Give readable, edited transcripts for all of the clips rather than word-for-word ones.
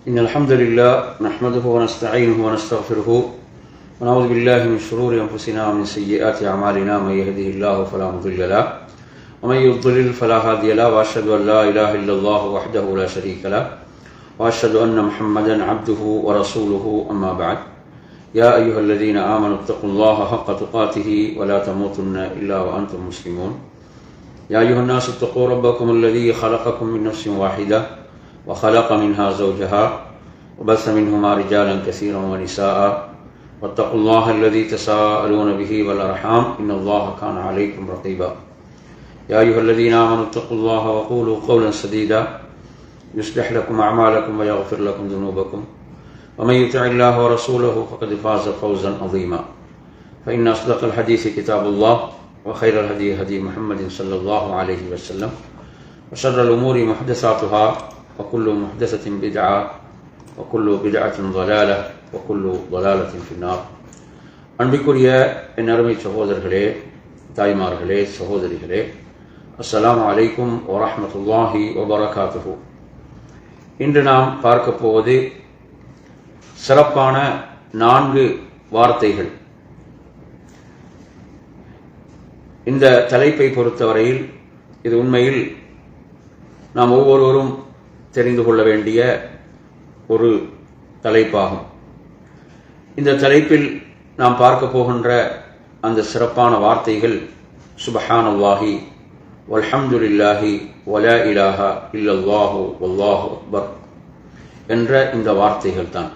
إن الحمد لله نحمده ونستعينه ونستغفره ونعوذ بالله من شرور أنفسنا ومن سيئات أعمالنا من يهده الله فلا مضل له ومن يضلل فلا هادي له وأشهد أن لا إله إلا الله وحده لا شريك له وأشهد أن محمدا عبده ورسوله أما بعد يا أيها الذين آمنوا اتقوا الله حق تقاته ولا تموتن إلا وأنتم مسلمون يا أيها الناس اتقوا ربكم الذي خلقكم من نفس واحدة وخلق منها زوجها وبث منهما رجالا كثيرا ونساء واتقوا الله الذي تساءلون به والأرحام إن الله كان عليكم رقيبا يا أيها الذين آمنوا اتقوا الله وقولوا قولا سديدا يصلح لكم أعمالكم ويغفر لكم ذنوبكم ومن يطع الله ورسوله فقد فاز فوزا عظيما فإن أصدق الحديث كتاب الله وخير الهدي هدي محمد صلى الله عليه وسلم وشر الأمور محدثاتها وكل محدثة بدعة وكل بدعة ضلالة وكل ضلالة في النار. அன்பிற்குரிய என் அருமை சகோதரர்களே, தாய்மார்களே, சகோதரிகளே, அஸ்ஸலாமு அலைக்கும் வரஹ்மத்துல்லாஹி வபரகாத்துஹு. இன்று நாம் பார்க்க போவது சிறப்பான 4 வார்த்தைகள். இந்த தலைப்பை பொறுத்தவரையில் இது உண்மையில் நாம் ஒவ்வொருவரும் தெரிந்து கொள்ள வேண்டிய ஒரு தலைப்பாகும். இந்த தலைப்பில் நாம் பார்க்க போகின்ற அந்த சிறப்பான வார்த்தைகள் சுப்ஹானல்லாஹி வல்ஹம்துலில்லாஹி வலா இலாஹா இல்லல்லாஹு வல்லாஹு அக்பர் என்ற இந்த வார்த்தைகள் தான்.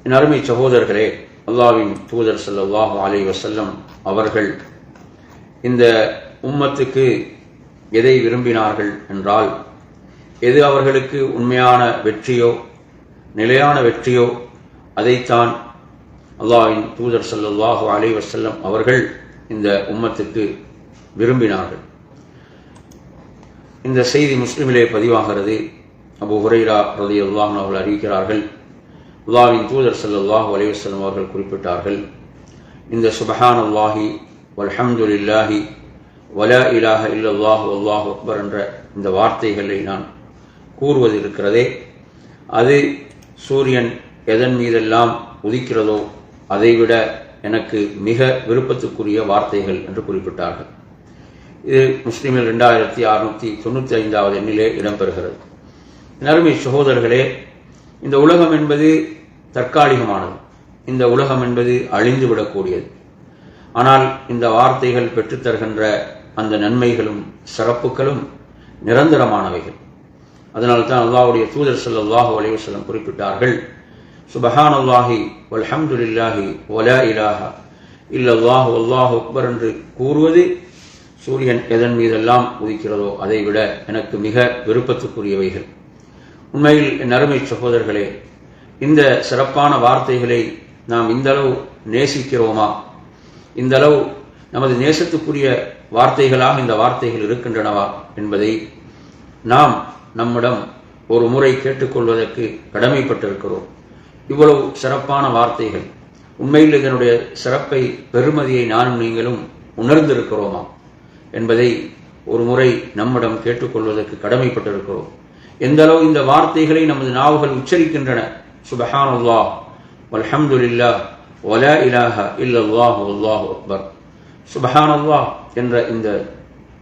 என் அருமை சகோதரர்களே, அல்லாஹ்வின் தூதர் ஸல்லல்லாஹு அலைஹி வஸல்லம் அவர்கள் இந்த உம்மத்துக்கு எதை விரும்பினார்கள் என்றால், எது அவர்களுக்கு உண்மையான வெற்றியோ நிலையான வெற்றியோ அதைத்தான் அல்லாஹ்வின் தூதர் ஸல்லல்லாஹு அலைஹி வஸல்லம் அவர்கள் இந்த உம்மத்துக்கு விரும்பினார்கள். இந்த செய்தி முஸ்லிமிலே பதிவாகிறது. அபூ ஹுரைரா ரலியல்லாஹு அன்ஹு அவர்கள் அறிவிக்கிறார்கள், அல்லாஹ்வின் தூதர் ஸல்லல்லாஹு அலைஹி வஸல்லம் அவர்கள் குறிப்பிட்டார்கள், இந்த சுப்ஹானல்லாஹி வல்ஹம்துலில்லாஹி வலா இலாஹா இல்லல்லாஹு வல்லாஹு அக்பர் என்ற இந்த வார்த்தைகளை நான் கூறுவது இருக்கிறதே, அது சூரியன் எதன் மீதெல்லாம் உதிக்கிறதோ அதைவிட எனக்கு மிக விருப்பத்துக்குரிய வார்த்தைகள் என்று குறிப்பிட்டார்கள். இது முஸ்லிமில் 2695வது எண்ணிலே இடம்பெறுகிறது. அருமை சகோதரர்களே, இந்த உலகம் என்பது தற்காலிகமானது. இந்த உலகம் என்பது அழிந்துவிடக்கூடியது. ஆனால் இந்த வார்த்தைகள் பெற்றுத்தருகின்ற அந்த நன்மைகளும் சிறப்புகளும் நிரந்தரமானவைகள். அதனால்தான் அல்லாஹ்வுடைய தூதர் ஸல்லல்லாஹு அலைஹி வஸல்லம் குறிப்பிட்டார்கள், சுப்ஹானல்லாஹி வல்ஹம்துலில்லாஹி வலா இலாஹா இல்லல்லாஹு வல்லாஹு அக்பர் என்று கூறுவது சூரியன் எதன் மீதெல்லாம் உதிக்கிறதோ அதைவிட எனக்கு மிக விருப்பத்துக்குரியவைகள். உண்மையில் என் அருமை சகோதரர்களே, இந்த சிறப்பான வார்த்தைகளை நாம் இந்தளவு நேசிக்கிறோமா? இந்தளவு நமது நேசத்துக்குரிய வார்த்தைகளாக இந்த வார்த்தைகள் இருக்கின்றனவா என்பதை நாம் நம்மிடம் ஒரு முறை கேட்டுக்கொள்வதற்கு கடமைப்பட்டிருக்கிறோம். இவ்வளவு சிறப்பான வார்த்தைகள், உண்மையில் இதனுடைய சிறப்பை பெருமதியை நானும் நீங்களும் உணர்ந்திருக்கிறோமா என்பதை ஒரு முறை நம்மிடம் கேட்டுக்கொள்வதற்கு கடமைப்பட்டிருக்கிறோம். எந்த அளவு இந்த வார்த்தைகளை நமது நாவுகள் உச்சரிக்கின்றன. சுப்ஹானல்லாஹ் வல்ஹம்துலில்லாஹ் வலா இலாஹா இல்லல்லாஹு வல்லாஹு அக்பர். சுப்ஹானல்லாஹ் என்ற இந்த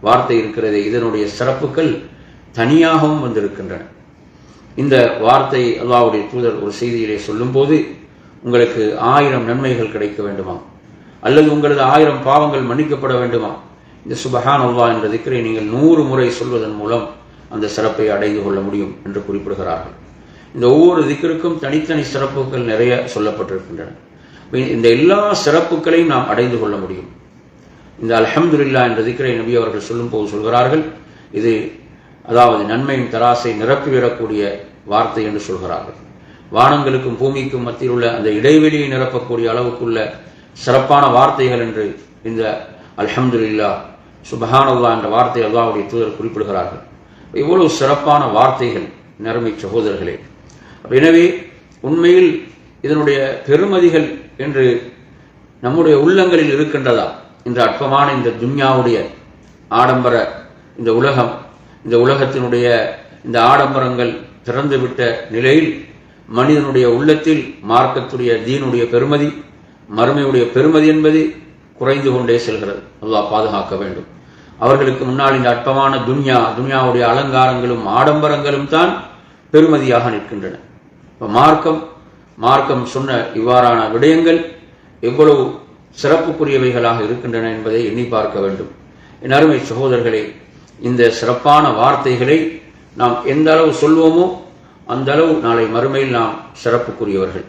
வார்த்தை இருக்கிறதே, இதனுடைய சிறப்புகள் தனியாகவும் வந்திருக்கின்றன. இந்த வார்த்தை அல்லாஹ்வுடைய தூதர் ஒரு செய்தியிலே சொல்லும்போது, உங்களுக்கு 1000 நன்மைகள் கிடைக்க வேண்டுமா, அல்லது உங்களது 1000 பாவங்கள் மன்னிக்கப்பட வேண்டுமா, இந்த சுப்ஹானல்லாஹ் என்ற திக்ரை நீங்கள் 100 முறை சொல்வதன் மூலம் அந்த சிறப்பை அடைந்து கொள்ள முடியும் என்று குறிப்பிடுகிறார்கள். இந்த ஒவ்வொரு திக்ருக்கும் தனித்தனி சிறப்புகள் நிறைய சொல்லப்பட்டிருக்கின்றன. இந்த எல்லா சிறப்புகளையும் நாம் அடைந்து கொள்ள முடியும். இந்த அல்ஹம்துலில்லாஹ் என்ற திக்ரை நபி அவர்கள் சொல்லும் போது சொல்கிறார்கள், இது அதாவது நன்மையின் தராசை நிரப்பிவிடக்கூடிய வார்த்தை என்று சொல்கிறார்கள். வானங்களுக்கும் பூமிக்கும் மத்தியில் உள்ள அந்த இடைவெளியை நிரப்பக்கூடிய அளவுக்குள்ள சிறப்பான வார்த்தைகள் என்று இந்த அல்ஹம்துலில்லாஹ் சுப்ஹானல்லாஹ் என்ற வார்த்தை அல்லாஹ்வுடைய தூதர் குறிப்பிடுகிறார்கள். இவ்வளவு சிறப்பான வார்த்தைகள் அருமை சகோதரர்களே. எனவே உண்மையில் இதனுடைய பெருமதிகள் என்று நம்முடைய உள்ளங்களில் இருக்கின்றதா? இந்த அற்பமான இந்த துன்யாவுடைய ஆடம்பர இந்த உலகம், இந்த உலகத்தினுடைய இந்த ஆடம்பரங்கள் திறந்துவிட்ட நிலையில் மனிதனுடைய உள்ளத்தில் மார்க்கத்துடைய தீனுடைய பெருமதி, மறுமையுடைய பெருமதி என்பது குறைந்து கொண்டே செல்கிறது. அல்லாஹ் பாதுகாக்க வேண்டும். அவர்களுக்கு முன்னால் இந்த அற்பமான துன்யாவுடைய அலங்காரங்களும் ஆடம்பரங்களும் தான் பெருமதியாக நிற்கின்றன. மார்க்கம் சொன்ன இவ்வாறான விடயங்கள் எவ்வளவு சிறப்புக்குரியவைகளாக இருக்கின்றன என்பதை எண்ணி பார்க்க வேண்டும். என் அருமை சகோதரர்களே, இந்த சிறப்பான வார்த்தைகளை நாம் எந்த அளவு சொல்வோமோ அந்த அளவு நாளை மறுமையில் நாம் சிறப்புக்குரியவர்கள்.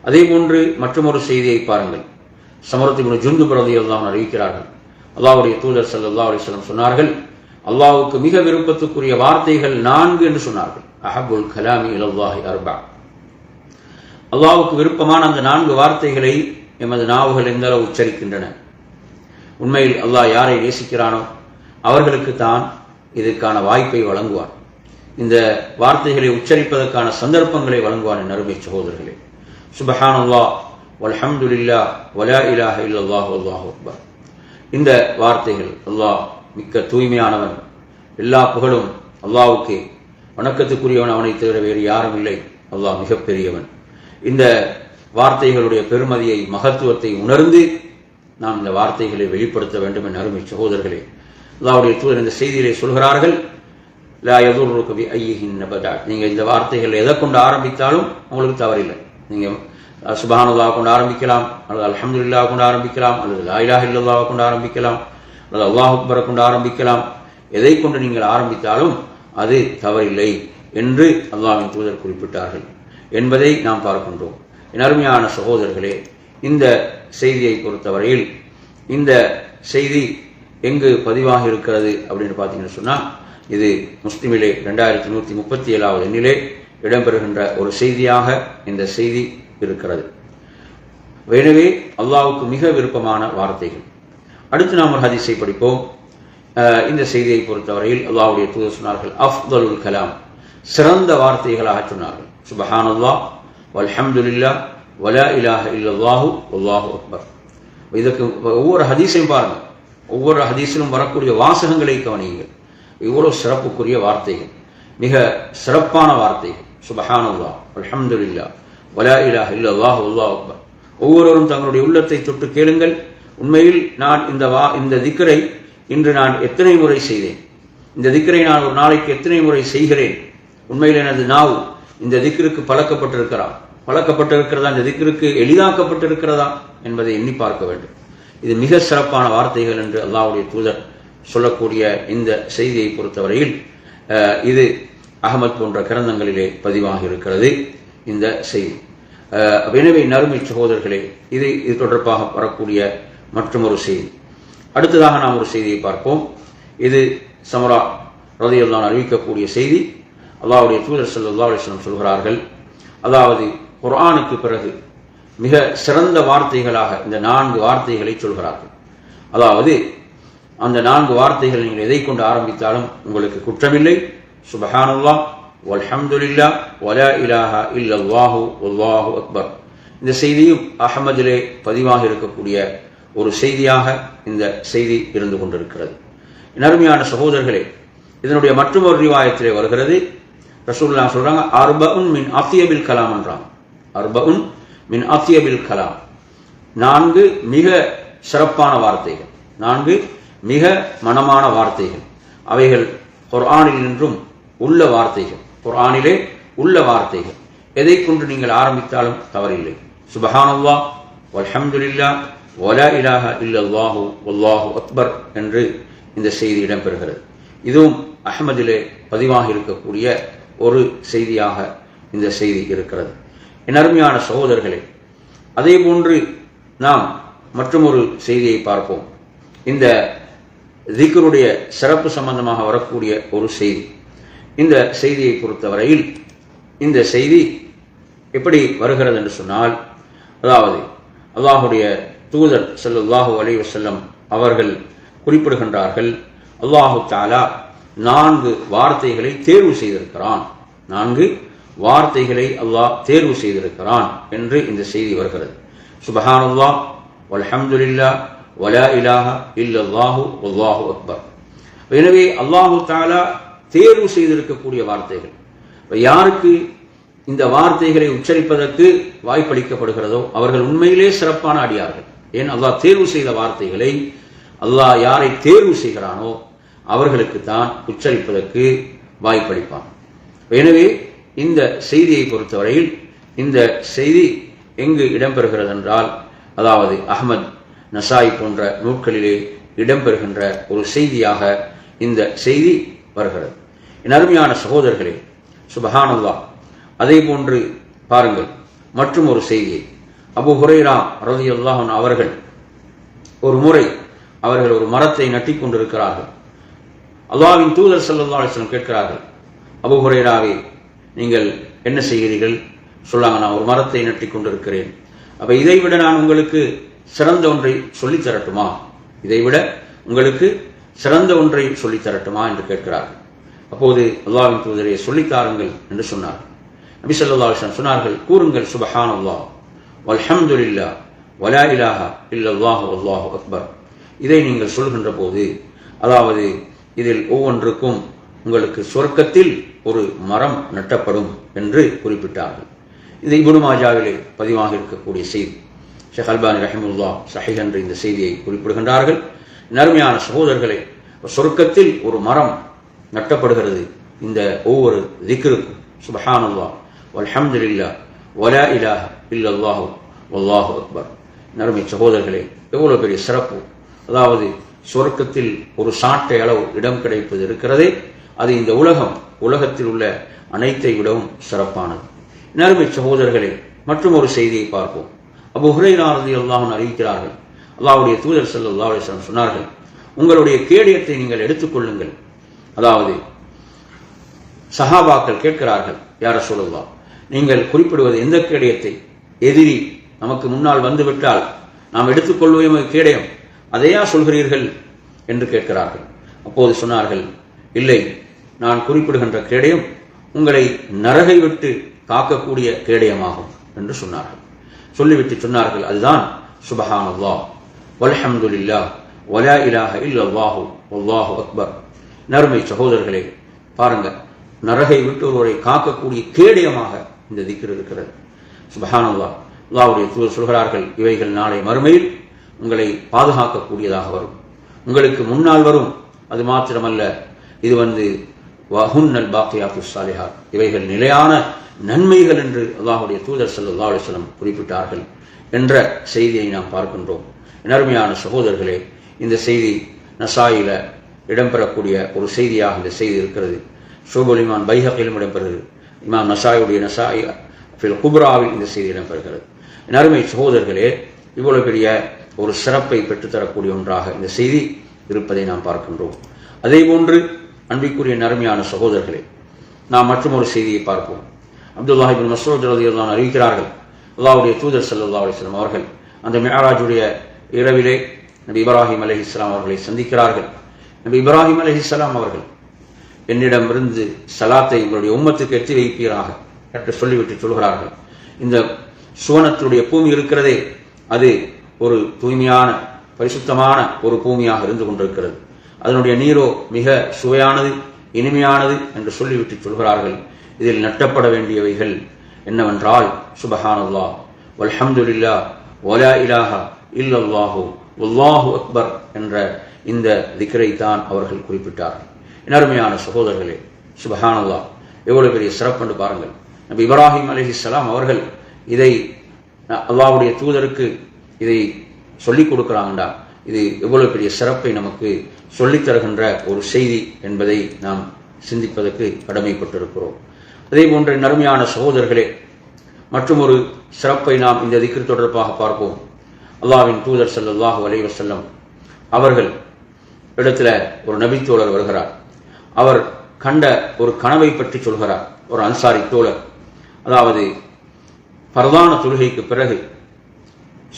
அதே போன்று மற்றொரு செய்தியை பாருங்கள். சமரத் இப்னு ஜுந்துப் ரலியல்லாஹு அன்ஹு அறிவிக்கிறார்கள், அல்லாஹ்வுடைய தூதர் ஸல்லல்லாஹு அலைஹி வஸல்லம் சொன்னார்கள், அல்லாஹ்வுக்கு மிக விருப்பத்துக்குரிய வார்த்தைகள் 4 என்று சொன்னார்கள். அஹப்புல் கலாமி இலல்லாஹி அர்பா. அல்லாஹ்வுக்கு விருப்பமான அந்த 4 வார்த்தைகளை எமது நாவுகள் எந்த அளவு உச்சரிக்கின்றன. உண்மையில் அல்லாஹ் யாரை நேசிக்கிறானோ அவர்களுக்கு தான் இதற்கான வாய்ப்பை வழங்குவான். இந்த வார்த்தைகளை உச்சரிப்பதற்கான சந்தர்ப்பங்களை வழங்குவான். என் அருமை சகோதரர்களே, சுப்ஹானல்லாஹ் வல்ஹம்துலில்லாஹ் வலா இலாஹ இல்லல்லாஹ் வல்லாஹு அக்பர். இந்த வார்த்தைகள், அல்லாஹ் மிக்க தூய்மையானவன், எல்லா புகழும் அல்லாஹ்வுக்கே, வணக்கத்துக்குரியவன் அவனை தவிர வேறு யாரும் இல்லை, அல்லாஹ் மிகப்பெரியவன். இந்த வார்த்தைகளுடைய பெருமதியை, மகத்துவத்தை உணர்ந்து நாம் இந்த வார்த்தைகளை வெளிப்படுத்த வேண்டும். என் அருமை சகோதரர்களே, அல்லாஹ்வுடைய தூதர் இந்த செய்தியிலே சொல்கிறார்கள், லா யதுர்ருக பி ஐயிஹின் நபதா. நீங்க இந்த வார்த்தைகள் எதை கொண்டு ஆரம்பித்தாலும் உங்களுக்கு தவறில்லை. நீங்க சுப்ஹானல்லாஹ் கொண்டு ஆரம்பிக்கலாம், அல்லது அல்ஹம்துலில்லாஹ் கொண்டு ஆரம்பிக்கலாம், அல்லது லா இலாஹ இல்லல்லாஹ் கொண்டு ஆரம்பிக்கலாம், அல்லது அல்லாஹ் அக்பர் கொண்டு ஆரம்பிக்கலாம். எதை கொண்டு நீங்கள் ஆரம்பித்தாலும் அது தவறில்லை என்று அல்லாஹ்வின் தூதர் குறிப்பிட்டார்கள் என்பதை நாம் பார்க்கின்றோம். என் அருமையான சகோதரர்களே, இந்த செய்தியை பொறுத்தவரையில் இந்த செய்தி எங்கு பதிவாகி இருக்கிறது அப்படின்னு பார்த்தீங்கன்னு சொன்னா, இது முஸ்லிமிலே 2137வது எண்ணிலே இடம்பெறுகின்ற ஒரு செய்தியாக இந்த செய்தி இருக்கிறது. எனவே அல்லாஹ்வுக்கு மிக விருப்பமான வார்த்தைகள். அடுத்து நாம் ஒரு ஹதீஸை படிப்போம். இந்த செய்தியை பொறுத்தவரையில் அல்லாஹ்வுடைய தூதர் சொன்னார்கள், அஃதலுல் கலாம், சிறந்த வார்த்தைகளாக சொன்னார்கள். சுப்ஹானல்லாஹ் வல்ஹம்துலில்லாஹ் வலா இலாஹ இல்லல்லாஹு வல்லாஹு அக்பர். இதற்கு ஒவ்வொரு ஹதீஸையும் பாருங்க, ஒவ்வொரு ஹதீஸிலும் வரக்கூடிய வாசகங்களை கவனியுங்கள். இவ்வளவு சிறப்புக்குரிய வார்த்தைகள், மிக சிறப்பான வார்த்தைகள். சுப்ஹானல்லாஹ் வல்ஹம்துலில்லாஹ் வலா இலாஹ இல்லல்லாஹு வல்லாஹு அக்பர். ஒவ்வொருவரும் தங்களுடைய உள்ளத்தை தொட்டு கேளுங்கள். உண்மையில் நான் இந்த திக்ரை இன்று நான் எத்தனை முறை செய்தேன், இந்த திக்ரை நான் ஒரு நாளைக்கு எத்தனை முறை செய்கிறேன், உண்மையில் எனது நாவு இந்த திக்ருக்கு பழக்கப்பட்டிருக்கிறதா, இந்த திக்ருக்கு எளிதாக்கப்பட்டிருக்கிறதா என்பதை எண்ணி பார்க்க வேண்டும். இது மிக சிறப்பான வார்த்தைகள் என்று அல்லாஹ்வுடைய தூதர் சொல்லக்கூடிய இந்த செய்தியை பொறுத்தவரையில் இது அஹ்மத் போன்ற கிரந்தங்களிலே பதிவாகி இருக்கிறது இந்த செய்தி. எனவே நறுமை சகோதரர்களே, இது தொடர்பாக வரக்கூடிய மற்றொரு செய்தி. அடுத்ததாக நாம் ஒரு செய்தியை பார்ப்போம். இது சமரா ரலியல்லாஹு அன்ஹு அறிவிக்கக்கூடிய செய்தி. அல்லாஹ்வுடைய தூதர் ஸல்லல்லாஹு அலைஹி வஸல்லம் சொல்கிறார்கள், அதாவது குர்ஆனுக்கு பிறகு மிக சிறந்த வார்த்தைகளாக இந்த 4 வார்த்தைகளை சொல்கிறார்கள். அதாவது அந்த 4 வார்த்தைகள் நீங்கள் எதை கொண்டு ஆரம்பித்தாலும் உங்களுக்கு குற்றமில்லை. சுப்ஹானல்லாஹ் வல்ஹம்துலில்லாஹ் வலா இலாஹ இல்லல்லாஹு வல்லாஹு அக்பர். இந்த செய்தியும் அஹ்மதிலே பதிவாக இருக்கக்கூடிய ஒரு செய்தியாக இந்த செய்தி இருந்து கொண்டிருக்கிறது. அருமையான சகோதரர்களே, இதனுடைய மற்றொரு ரிவாயத்திலே வருகிறது, ரசூலுல்லாஹ் சொல்றாங்க, அர்பஉன் மின் அத்யபில் கலாம் என்றாங்க. அர்பஉன் மின் அத்யபில் கலாம், 4 மிக சிறப்பான வார்த்தைகள், 4 மிக மனமான வார்த்தைகள். அவைகள் குர்ஆனில் நின்றும் உள்ள வார்த்தைகள், குர்ஆனிலே உள்ள வார்த்தைகள். எதை கொண்டு நீங்கள் ஆரம்பித்தாலும் தவறில்லை. சுப்ஹானல்லாஹ் வல்ஹம்துலில்லாஹ் வலா இலாஹ இல்லல்லாஹு வல்லாஹு அக்பர் என்று இந்த செய்தி இடம்பெறுகிறது. இதுவும் அஹ்மதிலே பதிவாக இருக்கக்கூடிய ஒரு செய்தியாக இந்த செய்தி இருக்கிறது. என் அருமையான சகோதரர்களே, அதே போன்று நாம் மற்றொரு செய்தியை பார்ப்போம். இந்த திக்ருடைய சிறப்பு சம்பந்தமாக வரக்கூடிய ஒரு செய்தி. இந்த செய்தியை பொறுத்தவரையில் இந்த செய்தி எப்படி வருகிறது என்று சொன்னால், அதாவது அல்லாஹ்வுடைய தூதர் ஸல்லல்லாஹு அலைஹி வஸல்லம் அவர்கள் குறிப்பிடுகின்றார்கள், அல்லாஹு தஆலா 4 வார்த்தைகளை தேர்வு செய்திருக்கிறான், 4 வார்த்தைகளை அல்லாஹ் தேர்வு செய்திருக்கிறான் என்று இந்த செய்தி வருகிறது. சுப்ஹானல்லாஹ் வல்ஹம்துலில்லாஹ் வலா இலாஹ இல்லல்லாஹு வல்லாஹு அக்பர். எனவே அல்லாஹு தஆலா தேர்வு செய்திருக்கக்கூடிய வார்த்தைகள். யாருக்கு இந்த வார்த்தைகளை உச்சரிப்பதற்கு வாய்ப்பளிக்கப்படுகிறதோ அவர்கள் உண்மையிலே சிறப்பான அடியார்கள். ஏன் அல்லாஹ் தேர்வு செய்த வார்த்தைகளை அல்லாஹ் யாரை தேர்வு செய்கிறானோ அவர்களுக்கு தான் உச்சரிப்பதற்கு வாய்ப்பளிப்பான். எனவே இந்த செய்தியை பொறுத்தவரையில் இந்த செய்தி எங்கு இடம்பெறுகிறது என்றால், அதாவது அஹ்மத், நசாய் போன்ற நூல்களிலே இடம்பெறுகின்ற ஒரு செய்தியாக இந்த செய்தி வருகிறது. என் அருமையான சகோதரர்களே, சுப்ஹானல்லாஹ். அதே போன்று பாருங்கள், மற்றும் ஒரு செய்தியை அபூ ஹுரைரா ரலியல்லாஹு அன்ஹு அவர்கள் ஒரு முறை அவர்கள் ஒரு மரத்தை நட்டிக் கொண்டிருக்கிறார்கள். அல்லாஹ்வின் தூதர் ஸல்லல்லாஹு அலைஹி வஸல்லம் கேட்கிறார்கள், அபூ ஹுரைராவே, நீங்கள் என்ன செய்கிறீர்கள்? சொல்லாங்க, நான் ஒரு மரத்தை நட்டிக் கொண்டிருக்கிறேன். அப்ப இதைவிட நான் உங்களுக்கு சிறந்த ஒன்றை சொல்லித் தரட்டுமா? இதைவிட உங்களுக்கு சிறந்த ஒன்றை சொல்லித் தரட்டுமா என்று கேட்கிறார்கள். அப்போது அல்லாஹ்வின் தூதரை சொல்லித்தாருங்கள் என்று சொன்னார்கள். நபி ஸல்லல்லாஹு அலைஹி வஸல்லம் சொன்னார்கள், கூறுங்கள் சுப்ஹானல்லாஹ் வல்ஹம்துலில்லாஹ் வலா இலாஹா இல்லல்லாஹு வல்லாஹு அக்பர். இதை நீங்கள் சொல்கின்ற போது, அதாவது இதில் ஒவ்வொன்றுக்கும் உங்களுக்கு சொர்க்கத்தில் ஒரு மரம் நட்டப்படும் என்று குறிப்பிட்டார்கள். இது இப்னு மாஜாவிலே பதிவாக இருக்கக்கூடிய செய்தி. ஷேக் அல்பானி ரஹிமஹுல்லாஹ் ஸஹீஹ் என்ற இந்த செய்தியை குறிப்பிடுகின்றார்கள். நறுமையான சகோதரர்களே, சொர்க்கத்தில் ஒரு மரம் நட்டப்படுகிறது இந்த ஒவ்வொரு திக்ருக்கும். சுப்ஹானல்லாஹ் வல்ஹம்துலில்லாஹ் வலா இலாஹா இல்லல்லாஹு வல்லாஹு அக்பர். நறுமை சகோதரர்களே, எவ்வளவு பெரிய சிறப்பு! அதாவது சொர்க்கத்தில் ஒரு சாட்டை அளவு இடம் கிடைப்பது இருக்கிறதே, அது இந்த உலகத்தில் உள்ள அனைத்தை விடவும் சிறப்பானது. நறுமை சகோதரர்களே, மற்றும் ஒரு செய்தியை பார்ப்போம். அபூ ஹுரைரா ரலியல்லாஹு அன்ஹு அறிவிக்கிறார்கள், அல்லாஹ்வுடைய தூதர் ஸல்லல்லாஹு அலைஹி வஸல்லம் சொன்னார்கள், உங்களுடைய கேடயத்தை நீங்கள் எடுத்துக்கொள்ளுங்கள். அதாவது சஹாபாக்கள் கேட்கிறார்கள், யா ரசூலல்லாஹ், நீங்கள் குறிப்பிடுவது எந்த கேடயத்தை? எதிரி நமக்கு முன்னால் வந்துவிட்டால் நாம் எடுத்துக்கொள்வோம் கேடயம், அதையா சொல்கிறீர்கள் என்று கேட்கிறார்கள். அப்போது சொன்னார்கள், இல்லை, நான் குறிப்பிடுகின்ற கேடயம் உங்களை நரகை விட்டு காக்கக்கூடிய கேடயமாகும் என்று சொன்னார்கள். சொல்லிவிட்டு சொன்னார்கள், அதுதான் சுப்ஹானல்லாஹ் வல்ஹம்துலில்லாஹ் வலா இலாஹா இல்லல்லாஹு வல்லாஹு அக்பர். நறுமை சகோதரர்களே, பாருங்க, நரகை விட்டு ஒருவரை காக்கக்கூடிய கேடயமாக இந்த திக்ர் இருக்கிறது. சுப்ஹானல்லாஹ். அல்லாஹ்வுடைய தூதர் சொல்கிறார்கள், இவைகள் நாளை மறுமையில் உங்களை பாதுகாக்கக்கூடியதாக வரும், உங்களுக்கு முன்னால் வரும். அது மாத்திரமல்ல, இது வஹுன்னல் பாக்கியாத்துஸ் ஸாலிஹாத், இவைகள் நிலையான நன்மைகள் என்று அல்லாஹ்வுடைய தூதர் ஸல்லல்லாஹு அலைஹி வஸல்லம் குறிப்பிட்டார்கள் என்ற செய்தியை நாம் பார்க்கின்றோம். அருமையான சகோதரர்களே, இந்த செய்தி நசாயில இடம்பெறக்கூடிய ஒரு செய்தியாக இந்த செய்தி இருக்கிறது. ஷுபுல் ஈமான் பைஹகியிலும் இடம்பெறுகிறது. இமாம் நசாயுடைய நசாயி ஃபில் குப்ராவில் இந்த செய்தி இடம்பெறுகிறது. அருமை சகோதரர்களே, இவ்வளவு பெரிய ஒரு சிறப்பை பெற்றுத்தரக்கூடிய ஒன்றாக இந்த செய்தி இருப்பதை நாம் பார்க்கின்றோம். அதே போன்று அன்பிற்குரிய நறுமையான சகோதரர்களே, நாம் மற்றும் ஒரு செய்தியை பார்ப்போம். அப்துல்லாஹ் இப்னு மஸ்ஊத் ரலியல்லாஹு அன்ஹு அறிவிக்கிறார்கள், அல்லாஹ்வுடைய தூதர் ஸல்லல்லாஹு அலைஹி வஸல்லம் அவர்கள் அந்த மிஅராஜுடைய இரவிலே நபி இப்ராஹிம் அலைஹிஸ்ஸலாம் அவர்களை சந்திக்கிறார்கள். நபி இப்ராஹிம் அலைஹிஸ்ஸலாம் அவர்கள், என்னிடமிருந்து சலாத்தை உங்களுடைய உம்மத்துக்கு எத்தி வைப்பீராக என்று சொல்லிவிட்டு சொல்கிறார்கள், இந்த சுவனத்துடைய பூமி இருக்கிறதே, அது ஒரு தூய்மையான பரிசுத்தமான ஒரு பூமியாக இருந்து கொண்டிருக்கிறது. அதனுடைய நீரோ மிக சுவையானது, இனிமையானது என்று சொல்லிவிட்டு சொல்கிறார்கள், இதில் நட்டப்பட வேண்டியவைகள் என்னவென்றால் சுப்ஹானல்லாஹ் வல்ஹம்துலில்லாஹ் வலா இலாஹா இல்லல்லாஹு வல்லாஹு அக்பர் என்ற இந்த திக்ரை தான் அவர்கள் குறிப்பிட்டார்கள். அருமையான சகோதரர்களே, சுப்ஹானல்லாஹ் எவ்வளவு பெரிய சிறப்பு என்று பாருங்கள். நபி இப்ராஹிம் அலைஹிஸ்ஸலாம் அவர்கள் இதை அல்லாஹ்வுடைய தூதருக்கு இதை சொல்லிக் கொடுக்கிறாங்கடா, இது எவ்வளவு பெரிய சிறப்பை நமக்கு சொல்லித் தருகின்ற ஒரு செய்தி என்பதை நாம் சிந்திப்பதற்கு கடமைப்பட்டிருக்கிறோம். அதே போன்ற நறுமையான சகோதரர்களே, மற்றும் ஒரு சிறப்பை நாம் இந்த திக்ர் தொடர்பாக பார்ப்போம். அல்லாஹ்வின் தூதர் ஸல்லல்லாஹு அலைஹி வஸல்லம் அவர்கள் இடத்துல ஒரு நபித்தோழர் வருகிறார். அவர் கண்ட ஒரு கனவை பற்றி சொல்கிறார். ஒரு அன்சாரி தோழர், அதாவது பரதான தொழுகைக்கு பிறகு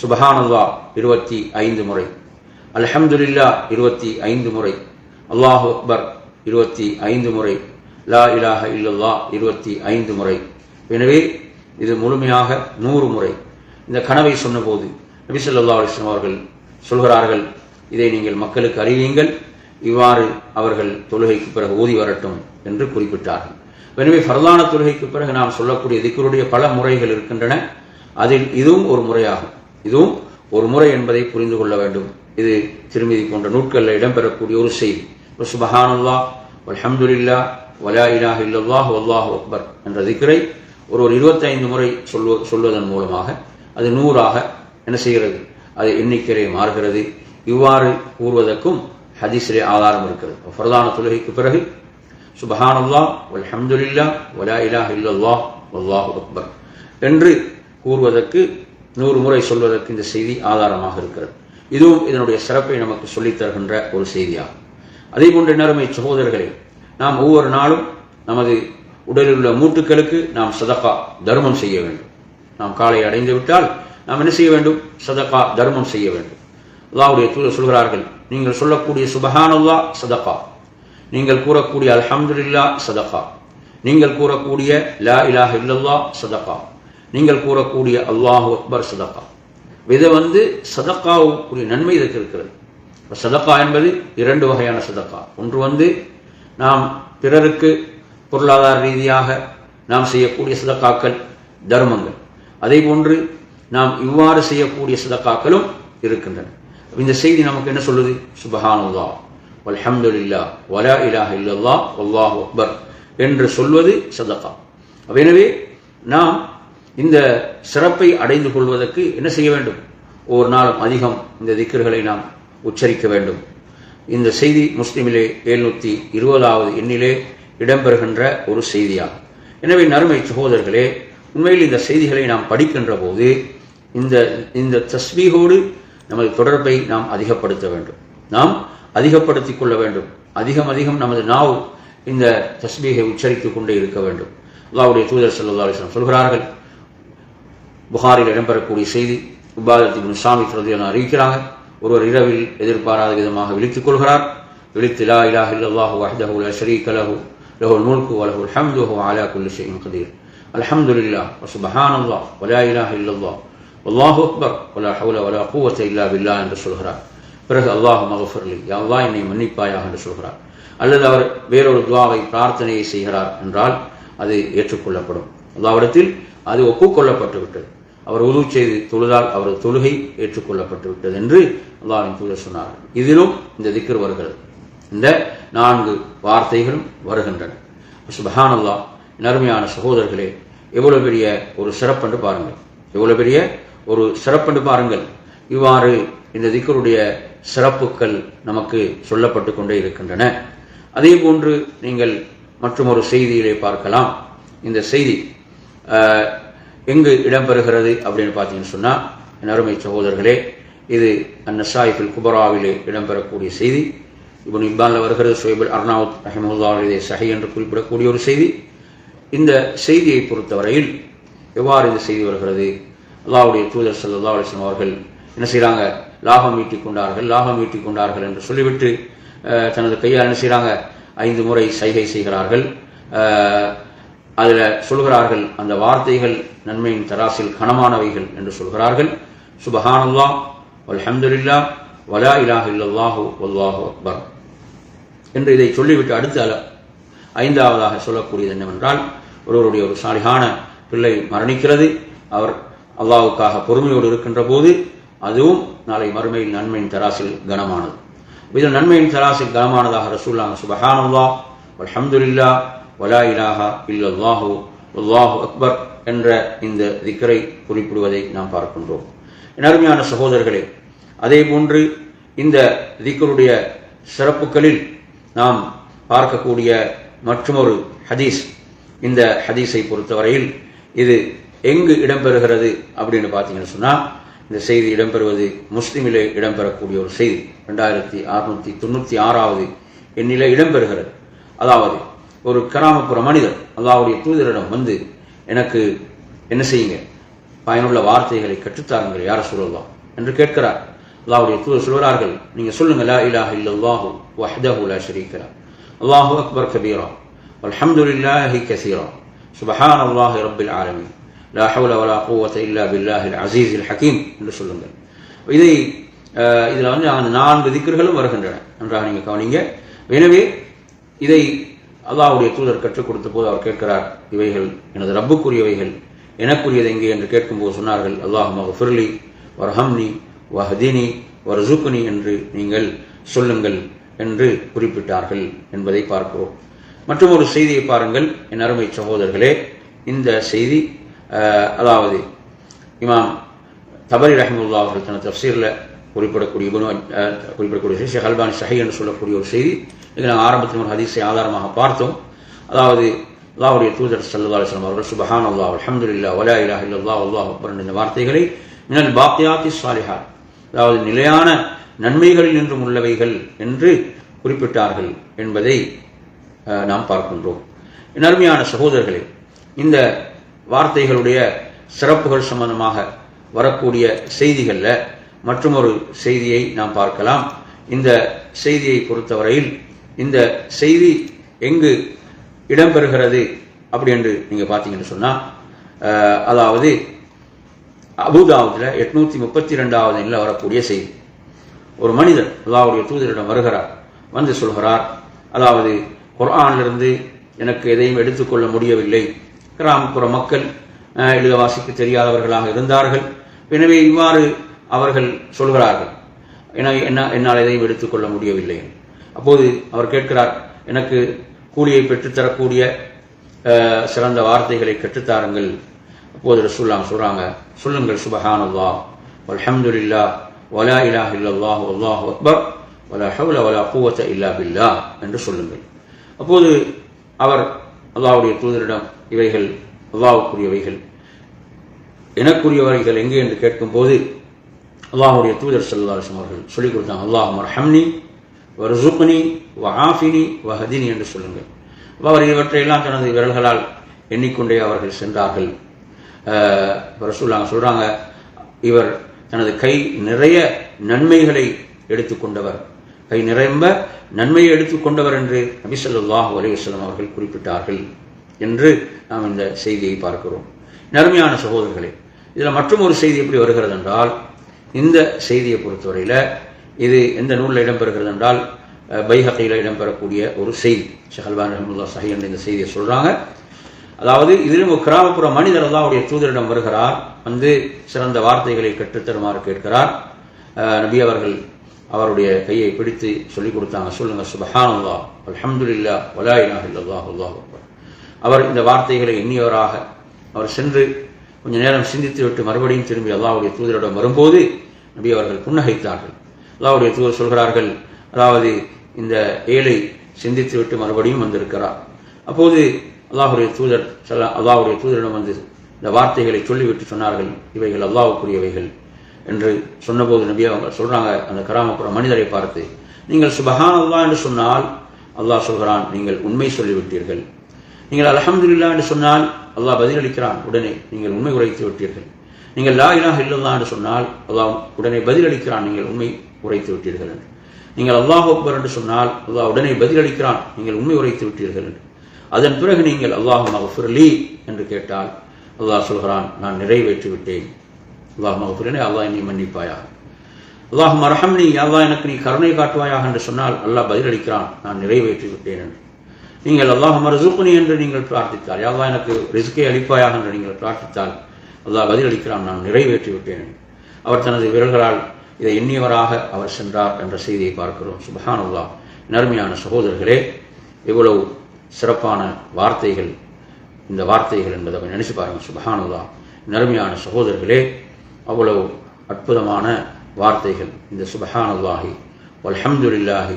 சுப்ஹானல்லாஹ் 25 முறை, அல்ஹம்துலில்லாஹ் 25 முறை, அல்லாஹு அக்பர் 25 முறை, லா இலாஹா இல்லல்லாஹ் 25 முறை. எனவே இது முழுமையாக 100 முறை. இந்த கனவை சொன்னபோது நபி ஸல்லல்லாஹு அலைஹி வஸல்லம் அவர்கள் சொல்கிறார்கள், இதை நீங்கள் மக்களுக்கு அறிவியுங்கள், இவ்வாறு அவர்கள் தொழுகைக்கு பிறகு ஓதி வரட்டும் என்று குறிப்பிட்டார்கள். எனவே ஃபர்லான தொழுகைக்கு பிறகு நாம் சொல்லக்கூடிய திக்ருடைய பல முறைகள் இருக்கின்றன. அதில் இதுவும் ஒரு முறையாகும். இதுவும் ஒரு முறை என்பதை புரிந்து கொள்ள வேண்டும். இது திருமிதி போன்ற நூட்களில் இடம்பெறக்கூடிய ஒரு செய்தி. சுப்ஹானல்லாஹ் வல்ஹம்துலில்லாஹ் வலா இலாஹ இல்லல்லாஹ் வல்லாஹு அக்பர் என்ற திக்ரை ஒரு 25 முறை சொல்வதன் மூலமாக அது 100ஆக என்ன செய்கிறது, அது எண்ணிக்கையை மாறுகிறது. இவ்வாறு கூறுவதற்கும் ஹதீஸிலே ஆதாரம் இருக்கிறது. ஃபர்லான தொழுகைக்கு பிறகு சுப்ஹானல்லாஹ் வல்ஹம்துலில்லாஹ் வலா இலாஹ இல்லல்லாஹ் வல்லாஹு அக்பர் என்று கூறுவதற்கு 100 முறை சொல்வதற்கு இந்த செய்தி ஆதாரமாக இருக்கிறது. இதுவும் இதனுடைய சிறப்பை நமக்கு சொல்லித் தருகின்ற ஒரு செய்தியாகும். அதே போன்ற நறுமை சகோதரர்களே, நாம் ஒவ்வொரு நாளும் நமது உடலில் உள்ள மூட்டுக்களுக்கு நாம் சதகா தர்மம் செய்ய வேண்டும். நாம் காலை அடைந்து விட்டால் நாம் என்ன செய்ய வேண்டும்? சதகா தர்மம் செய்ய வேண்டும். அல்லாஹ்வுடைய தூதர் சொல்கிறார்கள், நீங்கள் சொல்லக்கூடிய சுப்ஹானல்லாஹ் சதகா, நீங்கள் கூறக்கூடிய அல்ஹம்துலில்லாஹ் சதகா, நீங்கள் கூறக்கூடிய லா இலாஹ இல்லல்லாஹ் சதகா, நீங்கள் கூறக்கூடிய அல்லாஹு அக்பர் சதகா. இதை சதகாவுக்குரிய நன்மை இதற்கு இருக்கிறது. சதகா என்பது 2 வகையான சதகா. ஒன்று நாம் பிறருக்கு பொருளாதார ரீதியாக நாம் செய்யக்கூடிய சதகாக்கள், தர்மங்கள். அதே போன்று நாம் இவ்வாறு செய்யக்கூடிய சதகாக்களும் இருக்கின்றன. இந்த செய்தி நமக்கு என்ன சொல்லுது? சுப்ஹானல்லாஹ் வல்ஹம்துலில்லாஹ் வலா இலாஹ இல்லல்லாஹ் வல்லாஹு அக்பர் என்று சொல்வது சதகா. எனவே நாம் இந்த சிறப்பை அடைந்து கொள்வதற்கு என்ன செய்ய வேண்டும்? ஒவ்வொரு நாளும் அதிகம் இந்த திக்ர்களை நாம் உச்சரிக்க வேண்டும். இந்த செய்தி முஸ்லிமிலே 720வது எண்ணிலே இடம்பெறுகின்ற ஒரு செய்தியாகும். எனவே நறுமை சகோதரர்களே, உண்மையில் இந்த செய்திகளை நாம் படிக்கின்ற போது இந்த தஸ்பீஹோடு நமது தொடர்பை நாம் அதிகப்படுத்த வேண்டும். நாம் அதிகப்படுத்திக் கொள்ள வேண்டும். அதிகம் நமது நாவு இந்த தஸ்பீஹை உச்சரித்துக் கொண்டே இருக்க வேண்டும். அல்லாஹ்வுடைய தூதர் ஸல்லல்லாஹு அலைஹி வஸல்லம் சொல்கிறார்கள், புகாரில் இடம்பெறக்கூடிய செய்தி, உபாதத் இப்னு ஸாமித் ரலியல்லாஹு அன்ஹு அறிவிக்கிறாங்க, ஒருவர் இரவில் எதிர்பாராத விதமாக விழித்துக் கொள்கிறார். விழித்து லா இலாஹ இல்லல்லாஹு வஹ்தஹு லா ஷரீக லஹு லஹுல் முல்கு வ லஹுல் ஹம்து வ ஹுவ அலா குல்லி ஷைஇன் கதீர், அல்ஹம்துலில்லாஹ் வ சுப்ஹானல்லாஹ் வ லா இலாஹ இல்லல்லாஹ் வல்லாஹு அக்பர் வ லா ஹவ்ல வ லா குவத்த இல்லா பில்லாஹ் என்று சொல்கிறார். பிறகு அல்லாஹும்ம மக்ஃபிர்லி, யா அல்லாஹ் என்னை மன்னிப்பாயாக என்று சொல்கிறார். அல்லது அவர் வேறொரு துஆவை பிரார்த்தனையை செய்கிறார் என்றால் அது ஏற்றுக்கொள்ளப்படும். அல்லாஹ்விடத்தில் அது ஒப்புக்கொள்ளப்பட்டு விட்டது. அவர் உது செய்து தொழுதால் அவரது தொழுகை ஏற்றுக்கொள்ளப்பட்டு விட்டது என்று அல்லாஹ்வின் தூதர் சொன்னார்கள். இதிலும் இந்த திக்ர் வருகிறது. இந்த 4 வார்த்தைகளும் வருகின்றன. சுப்ஹானல்லாஹ், நறுமையான சகோதரர்களே, எவ்வளவு பெரிய ஒரு சிறப்பென்று பாருங்கள், எவ்வளவு பெரிய ஒரு சிறப்பென்று பாருங்கள். இவ்வாறு இந்த திக்ருடைய சிறப்புகள் நமக்கு சொல்லப்பட்டு கொண்டே இருக்கின்றன. அதே போன்று நீங்கள் மற்றும் ஒரு செய்தியிலே பார்க்கலாம். இந்த செய்தி எங்கு இடம்பெறுகிறது அப்படின்னு பார்த்தீங்கன்னு சொன்னால், என் அருமை சகோதரர்களே, இது அன்-நஸாஇ ஃபில் குபராவிலே இடம்பெறக்கூடிய செய்தி. இப்னு இப்பான்ல வருகிறது. ஷுவைப் அர்னாவுத் ரஹிமஹுல்லாஹ் சஹீஹ் என்று குறிப்பிடக்கூடிய ஒரு செய்தி. இந்த செய்தியை பொறுத்தவரையில் எவ்வாறு இந்த செய்தி வருகிறது? அல்லாஹ்வுடைய தூதர் ஸல்லல்லாஹு அலைஹி வஸல்லம் அவர்கள் என்ன செய்கிறாங்க? லாபம் ஈட்டிக் கொண்டார்கள் என்று சொல்லிவிட்டு தனது கையால் என்ன செய்கிறாங்க? 5 முறை சைகை செய்கிறார்கள். அதில் சொல்கிறார்கள், அந்த வார்த்தைகள் நன்மையின் தராசில் கனமானவைகள் என்று சொல்கிறார்கள். சுப்ஹானல்லாஹ் வல்ஹம்துலில்லாஹ் வலா இலாஹ இல்லல்லாஹு வல்லாஹு அக்பர் என்று இதை சொல்லிவிட்டு அடுத்து 5வதாக சொல்லக்கூடியது என்னவென்றால், ஒருவருடைய ஒரு சாலிஹான பிள்ளை மரணிக்கிறது. அவர் அல்லாஹ்வுக்காக பொறுமையோடு இருக்கின்ற போது அதுவும் நாளை மறுமையில் நன்மையின் தராசில் கனமானது. இதில் நன்மையின் தராசில் கனமானதாக ரசூலுல்லாஹ் சுப்ஹானல்லாஹ் வல்ஹம்துலில்லாஹ் வலா இலாஹா இல்லல்லாஹு வல்லாஹு அக்பர் என்ற இந்த திக்ரை குறிப்பிடுவதை நாம் பார்க்கின்றோம். என் அருமையான சகோதரர்களே, அதே போன்று இந்த திக்ருடைய சிறப்புகளில் நாம் பார்க்கக்கூடிய மற்றொரு ஹதீஸ். இந்த ஹதீஸை பொறுத்தவரையில் இது எங்கு இடம்பெறுகிறது அப்படின்னு பார்த்தீங்கன்னு சொன்னால், இந்த செய்தி இடம்பெறுவது முஸ்லிமிலே இடம்பெறக்கூடிய ஒரு செய்தி. 2696வது எண்ணிலே இடம்பெறுகிறது. அதாவது, ஒரு கிராமப்புற மனிதர் அல்லாஹ்வுடைய தூதரிடம் வந்து, எனக்கு என்ன செய்யுங்க, பயனுள்ள வார்த்தைகளை கற்றுத்தாருங்கள் யா ரசூலல்லாஹ் என்று கேட்கிறார். அல்லாஹ்வுடைய தூதர் சொல்கிறார்கள், நீங்க சொல்லுங்க, லா இலாஹ இல்லல்லாஹு வஹ்தஹு லா ஷரீக லஹு அல்லாஹு அக்பர் கபீரா வல்ஹம்துலில்லாஹி கஸீரா சுப்ஹானல்லாஹி ரப்பில் ஆலமீன் லா ஹவ்ல வலா குவத்த இல்லா பில்லாஹில் அஸீஸில் ஹகீம் என்று சொல்லுங்கள். இதில் 4 திக்ர்களும் வருகின்றன. நன்றாக நீங்க கவனிங்க. எனவே இதை அல்லாஹ்வுடைய தூதர் கற்றுக் கொடுத்த போது அவர் கேட்கிறார், இவைகள் எனது ரப்புக்குரியவைகள், எனக்குரியது எங்கே என்று கேட்கும்போது சொன்னார்கள், அல்லாஹும்ம ஃபிர்லி வர்ஹம்னி வஹ்தினி வர்சுக்னி என்று நீங்கள் சொல்லுங்கள் என்று குறிப்பிட்டார்கள் என்பதை பார்க்கிறோம். மற்றும் ஒரு செய்தியை பாருங்கள் என் அருமை சகோதரர்களே. இந்த செய்தி அதாவது இமாம் தபரி ரஹ்மத்துல்லாஹி அவர்கள் தனது தஃப்சீரில் குறிப்பிடக்கூடிய ஷேக் அல்பானி ஸஹீஹ் என்று சொல்லக்கூடிய ஒரு செய்தி. இது நாங்கள் ஆரம்பத்தில் ஒரு ஹதீஸை ஆதாரமாக பார்த்தோம். அதாவது அல்லாஹ்வுடைய தூதர் ஸல்லல்லாஹு அலைஹி வஸல்லம் அவர்கள் சுப்ஹானல்லாஹ் வல்ஹம்துலில்லாஹ் வலா இலாஹ இல்லல்லாஹ் வல்லாஹு அக்பர் என்ற வார்த்தைகளை மினல் பாக்கியாத்திஸ் ஸாலிஹாத், அதாவது நிலையான நன்மைகளில் நின்றும் உள்ளவைகள் என்று குறிப்பிட்டார்கள் என்பதை நாம் பார்க்கின்றோம். என் அருமையான சகோதரர்களே, இந்த வார்த்தைகளுடைய சிறப்புகள் சம்பந்தமாக வரக்கூடிய செய்திகளில் மற்றும் ஒரு செய்தியை நாம் பார்க்கலாம். இந்த செய்தியை பொறுத்தவரையில் இந்த செய்தி எங்கு இடம்பெறுகிறது அப்படி என்று நீங்க பார்த்தீங்கன்னு சொன்னா, அதாவது அபூதாவுதுல 832வது எண்ணில் வரக்கூடிய செய்தி. ஒரு மனிதர் அல்லாஹ்வுடைய தூதரிடம் வருகிறார், வந்து சொல்கிறார், அதாவது குர்ஆனிலிருந்து எனக்கு எதையும் எடுத்துக்கொள்ள முடியவில்லை. கிராமப்புற மக்கள் எழுத வாசிக்க தெரியாதவர்களாக இருந்தார்கள். எனவே இவ்வாறு அவர்கள் சொல்கிறார்கள், என்னால் எதையும் எடுத்துக்கொள்ள முடியவில்லை. அப்போது அவர் கேட்கிறார், எனக்கு கூலியை பெற்றுத்தரக்கூடிய சிறந்த வார்த்தைகளை கற்றுத்தாருங்கள். அப்போது ரசூலுல்லாஹ் சொல்றாங்க, சொல்லுங்கள் சுப்ஹானல்லாஹ் வல்ஹம்துலில்லாஹ் வலா இலாஹ இல்லல்லாஹ் வல்லாஹு அக்பர் வலா ஹவ்ல வலா குவத்த இல்லா பில்லாஹ் என்று சொல்லுங்கள். அப்போது அவர் அல்லாஹ்வுடைய தூதரிடம் இவைகள் அல்லாஹ்வுக்குரியவைகள், எனக்குரியவர்கள் எங்கே என்று கேட்கும்போது அல்லாஹ்வுடைய தூதர் ஸல்லல்லாஹு அலைஹி வஸல்லம் அவர்கள் சொல்லிக் கொடுத்தாங்க, அல்லாஹும்ம அர்ஹம்னி வர்சுக்னி வஆஃபினி வஹதினி என்று சொல்லுங்கள். அவர் இவற்றையெல்லாம் தனது விரல்களால் எண்ணிக்கொண்டே அவர்கள் சென்றார்கள். ரசூலுல்லாஹ் சொல்றாங்க, இவர் தனது கை நிறைய நன்மைகளை எடுத்துக்கொண்டவர், கை நிரம்ப நன்மையை எடுத்துக்கொண்டவர் என்று நபி ஸல்லல்லாஹு அலைஹி வஸல்லம் அவர்கள் குறிப்பிட்டார்கள் என்று நாம் இந்த செய்தியை பார்க்கிறோம். நறுமையான சகோதரர்களே, இதில் மற்றும் ஒரு செய்தி எப்படி வருகிறது என்றால், இந்த செய்தியை பொறுத்தவரையில் இது எந்த நூலில் இடம்பெறுகிறது என்றால் பைஹகியில் இடம்பெறக்கூடிய ஒரு செய்தி. ஷேக் அல்பானி ரஹ்மத்துல்லாஹி ஸஹீஹ் என்ற இந்த செய்தியை சொல்றாங்க. அதாவது இதிலும் ஒரு கிராமப்புற மனிதர் அல்லாஹ்வுடைய தூதரிடம் வருகிறார், வந்து சிறந்த வார்த்தைகளை கற்றுத்தருமாறு கேட்கிறார். நபி அவர்கள் அவருடைய கையை பிடித்து சொல்லிக் கொடுத்தாங்க, சொல்லுங்க சுப்ஹானல்லாஹ் வல்ஹம்துலில்லாஹ் வலா இலாஹ இல்லல்லாஹ் வல்லாஹு அக்பர். அவர் இந்த வார்த்தைகளை எண்ணியவராக அவர் சென்று கொஞ்ச நேரம் சிந்தித்து விட்டு மறுபடியும் திரும்பி அல்லாஹ்வுடைய தூதரிடம் வரும்போது நபி அவர்கள் புன்னகைத்தார்கள். அல்லாஹ்வுடைய தூதர் சொல்கிறார்கள், அதாவது இந்த ஏழை சிந்தித்து விட்டு மறுபடியும் வந்திருக்கிறார். அப்போது அல்லாஹ்வுடைய தூதரிடம் வந்து இந்த வார்த்தைகளை சொல்லிவிட்டு சொன்னார்கள், இவைகள் அல்லாஹ்வுக்குரியவைகள் என்று சொன்னபோது நபி அவங்க சொல்றாங்க, அந்த கிராமப்புற மனிதரை பார்த்து, நீங்கள் சுப்ஹானல்லாஹ் என்று சொன்னால் அல்லாஹ் சொல்கிறான், நீங்கள் உண்மை சொல்லிவிட்டீர்கள். நீங்கள் அல்ஹம்துலில்லாஹ் என்று சொன்னால் அல்லாஹ் பதிலளிக்கிறான், உடனே நீங்கள் உண்மை உரைத்து விட்டீர்கள். நீங்கள் லா இலாஹ இல்லல்லாஹ் என்று சொன்னால் அல்லாஹ் உடனே பதிலளிக்கிறான், நீங்கள் உண்மை உரைத்து விட்டீர்கள் என்று. நீங்கள் அல்லாஹு அக்பர் என்று சொன்னால் அல்லாஹ் உடனே பதிலளிக்கிறான், நீங்கள் உண்மை உரைத்து விட்டீர்கள் என்று. அதன் பிறகு நீங்கள் அல்லாஹும்ம ஃபிர்லி என்று கேட்டால் அல்லாஹ் சொல்கிறான், நான் நிறைவேற்றி விட்டேன். அல்லாஹும்ம ஃபிர்லி, அல்லாஹ் என்னை மன்னிப்பாயாக. அல்லாஹும்ம அர்ஹம்னி, அல்லாஹ் எனக்கு நீ கருணை காட்டுவாயாக என்று சொன்னால் அல்லாஹ் பதிலளிக்கிறான், நான் நிறைவேற்றி விட்டேன் என்று. நீங்கள் அல்லாஹும்ம ர்ஸுக்னி என்று நீங்கள் பிரார்த்தித்தால், அல்லாஹ் எனக்கு ரிஸ்கை அளிப்பாயாக என்று நீங்கள் பிரார்த்தித்தால் அல்லாஹ் பதிலளிக்கிறான், நான் நிறைவேற்றி விட்டேன் என்று. அவர் தனது விரல்களால் இதை எண்ணியவராக அவர் சென்றார் என்ற செய்தியை பார்க்கிறோம். சுப்ஹானல்லாஹ். நறுமையான சகோதரர்களே, எவ்வளவு சிறப்பான வார்த்தைகள் இந்த வார்த்தைகள் என்பதை நினைச்சு பாருங்க. சுப்ஹானல்லாஹ். நறுமையான சகோதரர்களே, அவ்வளவு அற்புதமான வார்த்தைகள் இந்த சுப்ஹானல்லாஹி வல்ஹம்துலில்லாஹி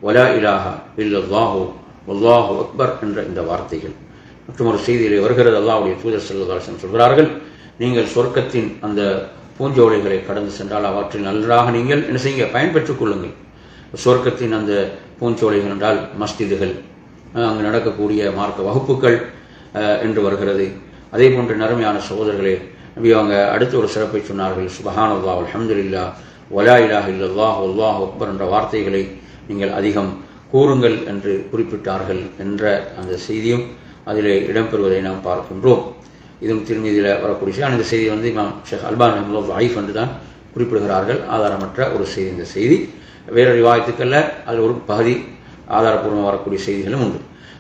வலா இலாஹ இல்லல்லாஹு வல்லாஹு அக்பர் என்ற இந்த வார்த்தைகள். மற்றும் ஒரு செய்தியிலே வருகிறது, அல்லாஹ்வுடைய தூதர் ஸல்லல்லாஹு அலைஹி வஸல்லம் சொல்கிறார்கள், நீங்கள் சொர்க்கத்தின் அந்த பூஞ்சோலைகளை கடந்து சென்றால் அவற்றில் நன்றாக நீங்கள் என்ன செய்யுங்க, பயன்பெற்றுக் கொள்ளுங்கள். சொர்க்கத்தின் அந்த பூஞ்சோலைகள் என்றால் மஸ்ஜிதுகள், அங்கு நடக்கக்கூடிய மார்க்க வகுப்புகள் என்று வருகிறது. அதே போன்ற நறுமையான சகோதரர்களே, நபி அவங்க அடுத்த ஒரு சிறப்பை சொன்னார்கள், சுப்ஹானல்லாஹ் வல்ஹம்துலில்லாஹ் வலா இலாஹ இல்லல்லாஹ் வல்லாஹு அக்பர் என்ற வார்த்தைகளை நீங்கள் அதிகம் கூறுங்கள் என்று குறிப்பிட்டார்கள் என்ற அந்த செய்தியும் அதிலே இடம்பெறுவதை நாம் பார்க்கின்றோம். இதுவும் திருமதியில் வரக்கூடிய செய்தி. இந்த செய்தி வந்து இமாம் ஷேக் அல்பானி ரஹ்மத்துல்லாஹி ஸஹீஹ் என்று தான் குறிப்பிடுகிறார்கள். ஆதாரமற்ற ஒரு செய்தி இந்த செய்தி. வேறு ரிவாயத்துக்களில் அதில் ஒரு பகுதி ஆதாரப்பூர்வமாக வரக்கூடிய செய்திகளும் உண்டு.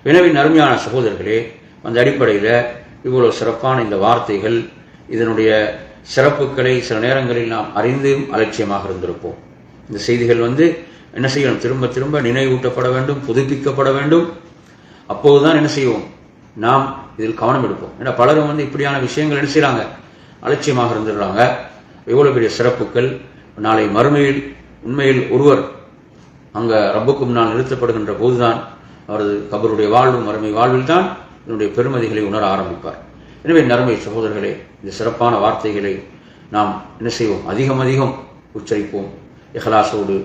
எனவே அருமையான சகோதரர்களே, அந்த அடிப்படையில் இவ்வளவு சிறப்பான இந்த வார்த்தைகள், இதனுடைய சிறப்புகளை சில நேரங்களில் நாம் அறிந்தும் அலட்சியமாக இருந்திருப்போம். இந்த செய்திகள் என்ன செய்யணும், திரும்ப திரும்ப நினைவூட்டப்பட வேண்டும், புதுப்பிக்கப்பட வேண்டும். அப்போதுதான் என்ன செய்வோம், நாம் இதில் கவனம் எடுப்போம். ஏன்னா பலரும் இப்படியான விஷயங்கள் என்ன செய்யறாங்க, அலட்சியமாக இருந்துடுறாங்க. எவ்வளவு பெரிய சிறப்புகள். நாளை மறுமையில் உண்மையில் ஒருவர் அங்க ரப்புக்கு முன்னால் நிறுத்தப்படுகின்ற போதுதான் அவரது கபருடைய வாழ்வும் மறுமை வாழ்வில் தான் இதனுடைய பெருமதிகளை உணர ஆரம்பிப்பார். எனவே நறுமை சகோதரர்களே, இந்த சிறப்பான வார்த்தைகளை நாம் என்ன செய்வோம், அதிகம் அதிகம் உச்சரிப்போம். இஹ்லாஸோடு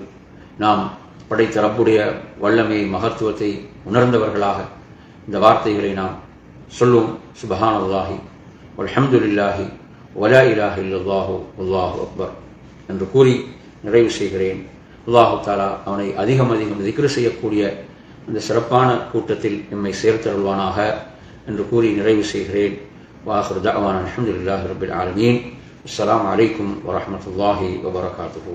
நாம் படைத்த ரப்புடைய வல்லமை மகத்துவத்தை உணர்ந்தவர்களாக இந்த வார்த்தைகளை நாம் சொல்லுவோம். சுப்ஹானல்லாஹி வல்ஹம்துலில்லாஹி வலா இலாஹ இல்லல்லாஹு வல்லாஹு அக்பர் என்று கூறி நிறைவு செய்கிறேன். அல்லாஹு தஆலா அவனை அதிகம் அதிகம் திக்ர் செய்யக்கூடிய இந்த சிறப்பான கூட்டத்தில் எம்மை சேர்த்தருள்வானாக என்று கூறி நிறைவு செய்கிறேன். வாஹிரு தஅவானா அல்ஹம்துலில்லாஹி ரப்பில் ஆலமீன். அஸ்ஸலாமு அலைக்கும் வரஹ்மத்துல்லாஹி வபரகாத்துஹு.